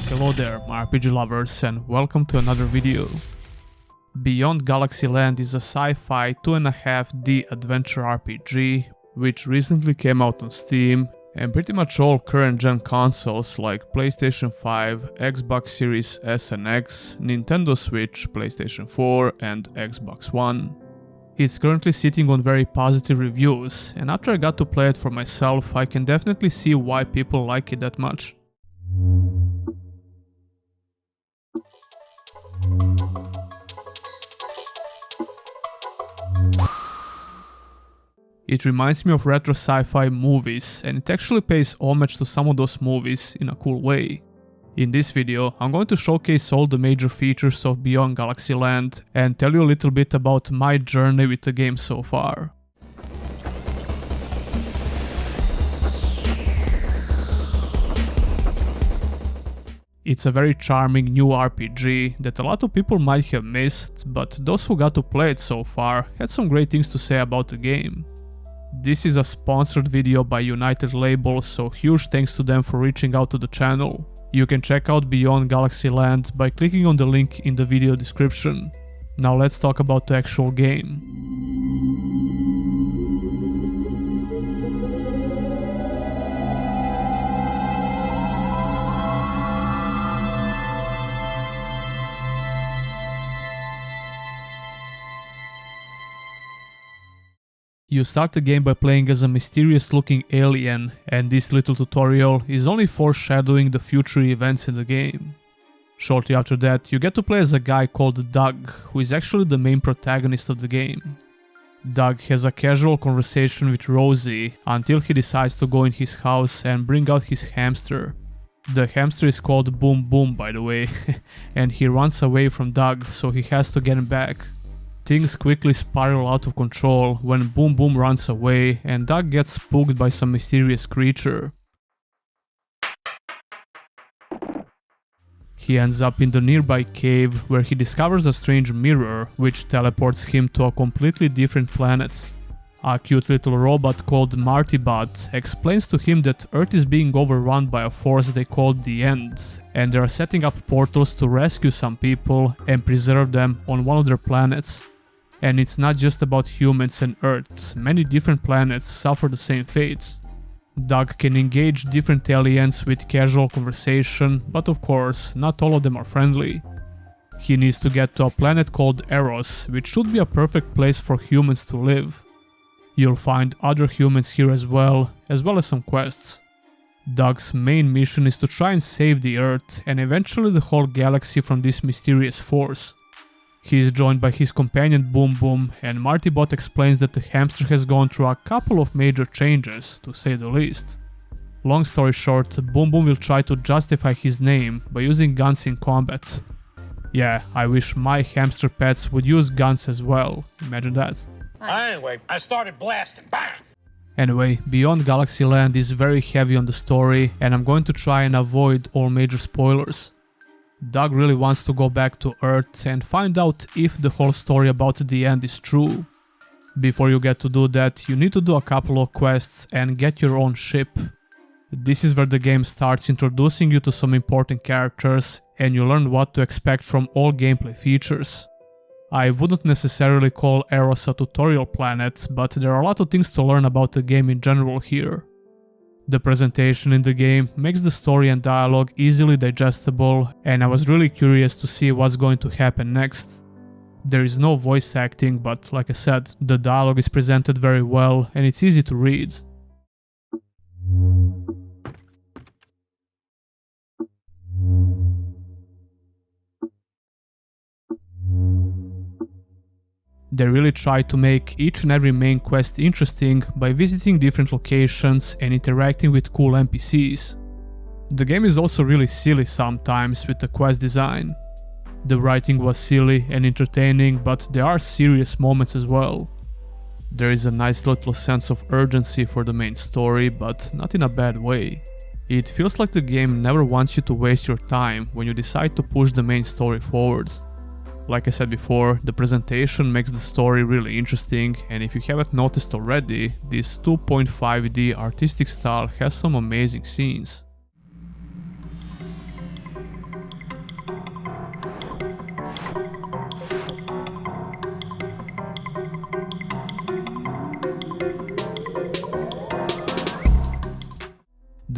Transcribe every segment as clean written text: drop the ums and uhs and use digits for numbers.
Hello there, my RPG lovers, and welcome to another video. Beyond Galaxyland is a sci-fi 2.5D adventure RPG which recently came out on Steam, and pretty much all current gen consoles like PlayStation 5, Xbox Series S and X, Nintendo Switch, PlayStation 4 and Xbox One. It's currently sitting on very positive reviews, and after I got to play it for myself, I can definitely see why people like it that much. It reminds me of retro sci-fi movies, and it actually pays homage to some of those movies in a cool way. In this video, I'm going to showcase all the major features of Beyond Galaxyland and tell you a little bit about my journey with the game so far. It's a very charming new RPG that a lot of people might have missed, but those who got to play it so far had some great things to say about the game. This is a sponsored video by United Label, so huge thanks to them for reaching out to the channel. You can check out Beyond Galaxyland by clicking on the link in the video description. Now let's talk about the actual game. You start the game by playing as a mysterious looking alien, and this little tutorial is only foreshadowing the future events in the game. Shortly after that, you get to play as a guy called Doug, who is actually the main protagonist of the game. Doug has a casual conversation with Rosie until he decides to go in his house and bring out his hamster. The hamster is called Boom Boom, by the way, and he runs away from Doug, so he has to get him back. Things quickly spiral out of control when Boom Boom runs away and Doug gets spooked by some mysterious creature. He ends up in the nearby cave where he discovers a strange mirror which teleports him to a completely different planet. A cute little robot called Martybot explains to him that Earth is being overrun by a force they call the End, and they are setting up portals to rescue some people and preserve them on one of their planets. And it's not just about humans and Earth, many different planets suffer the same fates. Doug can engage different aliens with casual conversation, but of course, not all of them are friendly. He needs to get to a planet called Eros, which should be a perfect place for humans to live. You'll find other humans here as well as some quests. Doug's main mission is to try and save the Earth and eventually the whole galaxy from this mysterious force. He is joined by his companion Boom Boom, and Martybot explains that the hamster has gone through a couple of major changes, to say the least. Long story short, Boom Boom will try to justify his name by using guns in combat. Yeah, I wish my hamster pets would use guns as well, imagine that. Anyway, I started blasting, bang! Anyway, Beyond Galaxyland is very heavy on the story, and I'm going to try and avoid all major spoilers. Doug really wants to go back to Earth and find out if the whole story about the End is true. Before you get to do that, you need to do a couple of quests and get your own ship. This is where the game starts introducing you to some important characters, and you learn what to expect from all gameplay features. I wouldn't necessarily call Eros a tutorial planet, but there are a lot of things to learn about the game in general here. The presentation in the game makes the story and dialogue easily digestible, and I was really curious to see what's going to happen next. There is no voice acting, but like I said, the dialogue is presented very well and it's easy to read. They really try to make each and every main quest interesting by visiting different locations and interacting with cool NPCs. The game is also really silly sometimes with the quest design. The writing was silly and entertaining, but there are serious moments as well. There is a nice little sense of urgency for the main story, but not in a bad way. It feels like the game never wants you to waste your time when you decide to push the main story forward. Like I said before, the presentation makes the story really interesting, and if you haven't noticed already, this 2.5D artistic style has some amazing scenes.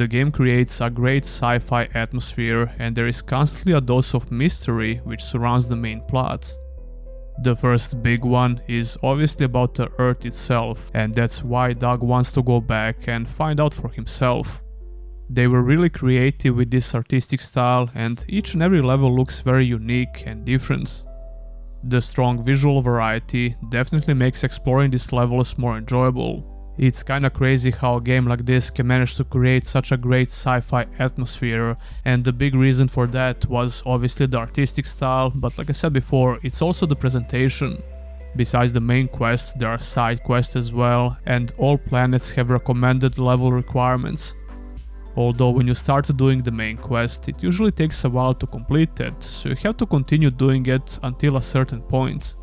The game creates a great sci-fi atmosphere, and there is constantly a dose of mystery which surrounds the main plot. The first big one is obviously about the Earth itself, and that's why Doug wants to go back and find out for himself. They were really creative with this artistic style, and each and every level looks very unique and different. The strong visual variety definitely makes exploring these levels more enjoyable. It's kinda crazy how a game like this can manage to create such a great sci-fi atmosphere, and the big reason for that was obviously the artistic style, but like I said before, it's also the presentation. Besides the main quest, there are side quests as well, and all planets have recommended level requirements. Although when you start doing the main quest, it usually takes a while to complete it, so you have to continue doing it until a certain point.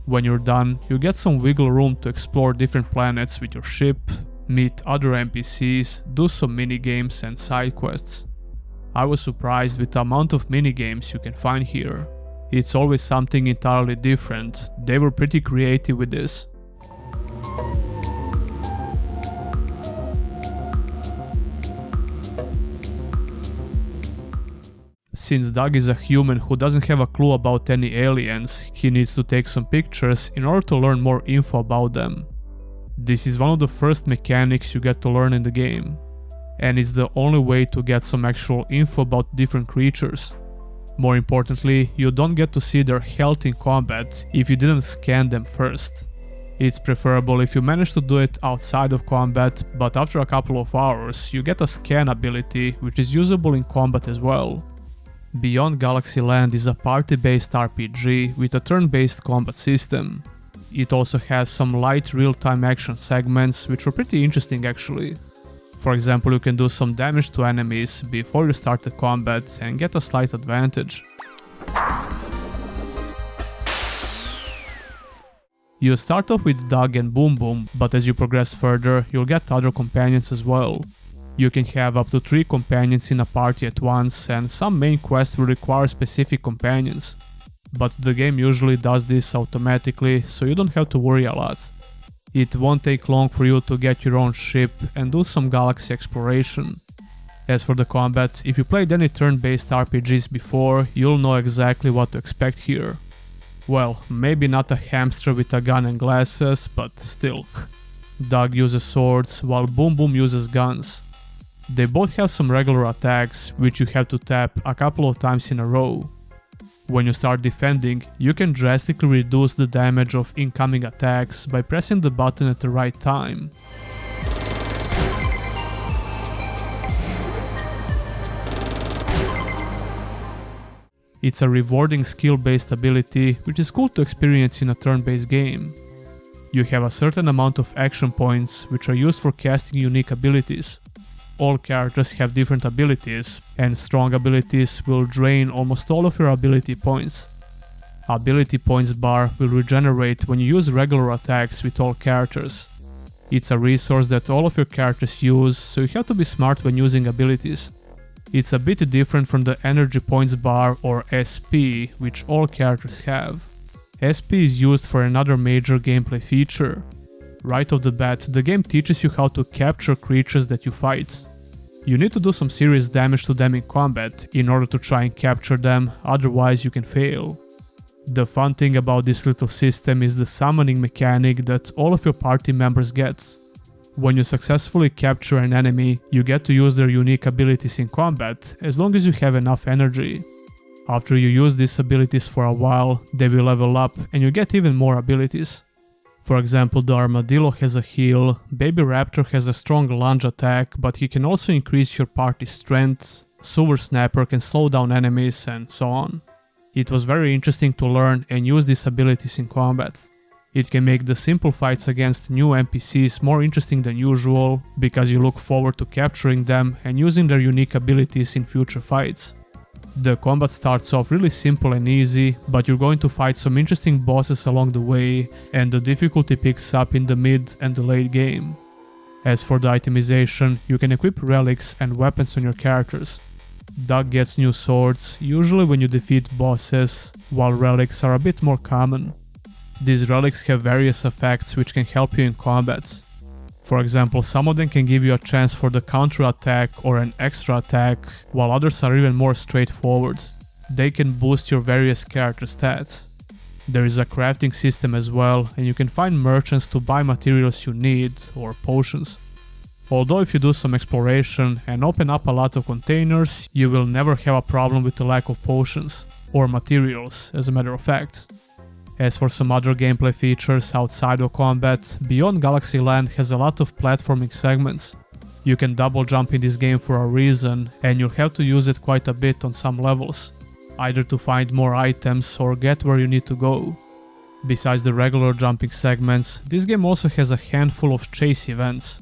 When you're done, you get some wiggle room to explore different planets with your ship, meet other NPCs, do some minigames and side quests. I was surprised with the amount of minigames you can find here. It's always something entirely different. They were pretty creative with this. Since Doug is a human who doesn't have a clue about any aliens, he needs to take some pictures in order to learn more info about them. This is one of the first mechanics you get to learn in the game, and it's the only way to get some actual info about different creatures. More importantly, you don't get to see their health in combat if you didn't scan them first. It's preferable if you manage to do it outside of combat, but after a couple of hours you get a scan ability which is usable in combat as well. Beyond Galaxyland is a party-based RPG with a turn-based combat system. It also has some light real-time action segments which are pretty interesting actually. For example, you can do some damage to enemies before you start the combat and get a slight advantage. You start off with Doug and Boom Boom, but as you progress further, you'll get other companions as well. You can have up to 3 companions in a party at once, and some main quests will require specific companions. But the game usually does this automatically, so you don't have to worry a lot. It won't take long for you to get your own ship and do some galaxy exploration. As for the combat, if you played any turn-based RPGs before, you'll know exactly what to expect here. Well, maybe not a hamster with a gun and glasses, but still. Doug uses swords, while Boom Boom uses guns. They both have some regular attacks, which you have to tap a couple of times in a row. When you start defending, you can drastically reduce the damage of incoming attacks by pressing the button at the right time. It's a rewarding skill-based ability, which is cool to experience in a turn-based game. You have a certain amount of action points, which are used for casting unique abilities. All characters have different abilities, and strong abilities will drain almost all of your ability points. Ability points bar will regenerate when you use regular attacks with all characters. It's a resource that all of your characters use, so you have to be smart when using abilities. It's a bit different from the energy points bar or SP, which all characters have. SP is used for another major gameplay feature. Right off the bat, the game teaches you how to capture creatures that you fight. You need to do some serious damage to them in combat in order to try and capture them, otherwise you can fail. The fun thing about this little system is the summoning mechanic that all of your party members get. When you successfully capture an enemy, you get to use their unique abilities in combat, as long as you have enough energy. After you use these abilities for a while, they will level up and you get even more abilities. For example, the Armadillo has a heal, Baby Raptor has a strong lunge attack, but he can also increase your party's strength, Silver Snapper can slow down enemies, and so on. It was very interesting to learn and use these abilities in combat. It can make the simple fights against new NPCs more interesting than usual, because you look forward to capturing them and using their unique abilities in future fights. The combat starts off really simple and easy, but you're going to fight some interesting bosses along the way, and the difficulty picks up in the mid and the late game. As for the itemization, you can equip relics and weapons on your characters. Doug gets new swords, usually when you defeat bosses, while relics are a bit more common. These relics have various effects which can help you in combat. For example, some of them can give you a chance for the counter attack or an extra attack, while others are even more straightforward. They can boost your various character stats. There is a crafting system as well, and you can find merchants to buy materials you need, or potions. Although if you do some exploration and open up a lot of containers, you will never have a problem with the lack of potions, or materials, as a matter of fact. As for some other gameplay features outside of combat, Beyond Galaxyland has a lot of platforming segments. You can double jump in this game for a reason, and you'll have to use it quite a bit on some levels, either to find more items or get where you need to go. Besides the regular jumping segments, this game also has a handful of chase events.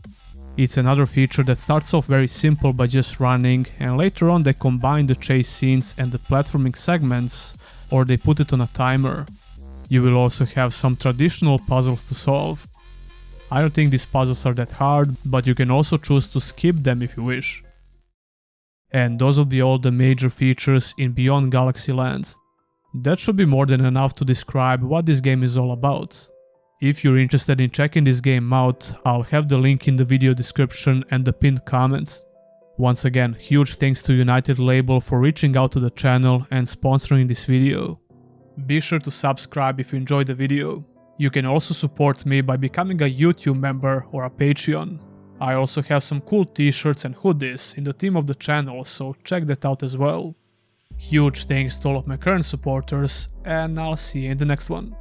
It's another feature that starts off very simple by just running, and later on they combine the chase scenes and the platforming segments, or they put it on a timer. You will also have some traditional puzzles to solve. I don't think these puzzles are that hard, but you can also choose to skip them if you wish. And those will be all the major features in Beyond Galaxyland. That should be more than enough to describe what this game is all about. If you're interested in checking this game out, I'll have the link in the video description and the pinned comments. Once again, huge thanks to United Label for reaching out to the channel and sponsoring this video. Be sure to subscribe if you enjoyed the video. You can also support me by becoming a YouTube member or a Patreon. I also have some cool t-shirts and hoodies in the theme of the channel, so check that out as well. Huge thanks to all of my current supporters, and I'll see you in the next one.